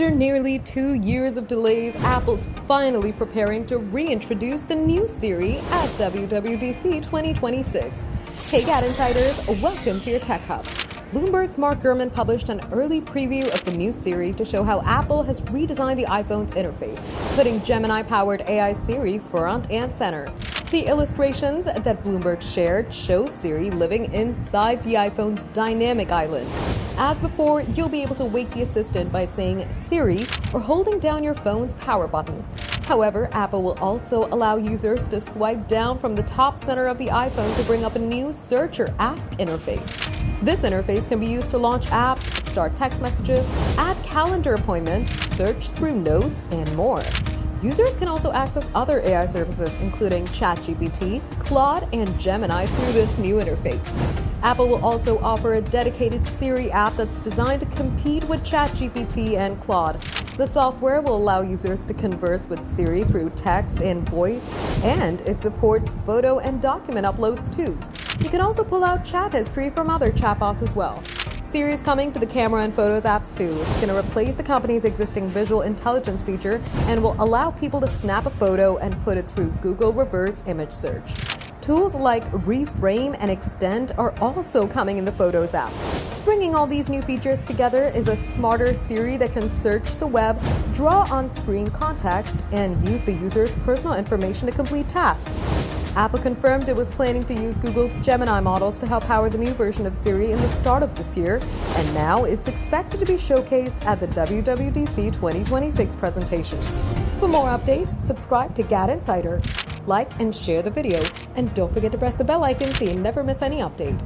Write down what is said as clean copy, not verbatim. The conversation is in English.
After nearly 2 years of delays, Apple's finally preparing to reintroduce the new Siri at WWDC 2026. Hey GadInsiders, welcome to your Tech Hub. Bloomberg's Mark Gurman published an early preview of the new Siri to show how Apple has redesigned the iPhone's interface, putting Gemini-powered AI Siri front and center. The illustrations that Bloomberg shared show Siri living inside the iPhone's dynamic island. As before, you'll be able to wake the assistant by saying Siri or holding down your phone's power button. However, Apple will also allow users to swipe down from the top center of the iPhone to bring up a new Search or Ask interface. This interface can be used to launch apps, start text messages, add calendar appointments, search through notes, and more. Users can also access other AI services, including ChatGPT, Claude, and Gemini through this new interface. Apple will also offer a dedicated Siri app that's designed to compete with ChatGPT and Claude. The software will allow users to converse with Siri through text and voice, and it supports photo and document uploads too. You can also pull out chat history from other chatbots as well. Siri is coming to the camera and photos apps too. It's going to replace the company's existing visual intelligence feature and will allow people to snap a photo and put it through Google reverse image search. Tools like Reframe and Extend are also coming in the Photos app. Bringing all these new features together is a smarter Siri that can search the web, draw on-screen context, and use the user's personal information to complete tasks. Apple confirmed it was planning to use Google's Gemini models to help power the new version of Siri in the start of this year, and now it's expected to be showcased at the WWDC 2026 presentation. For more updates, subscribe to GadInsider, like and share the video, and don't forget to press the bell icon so you never miss any update.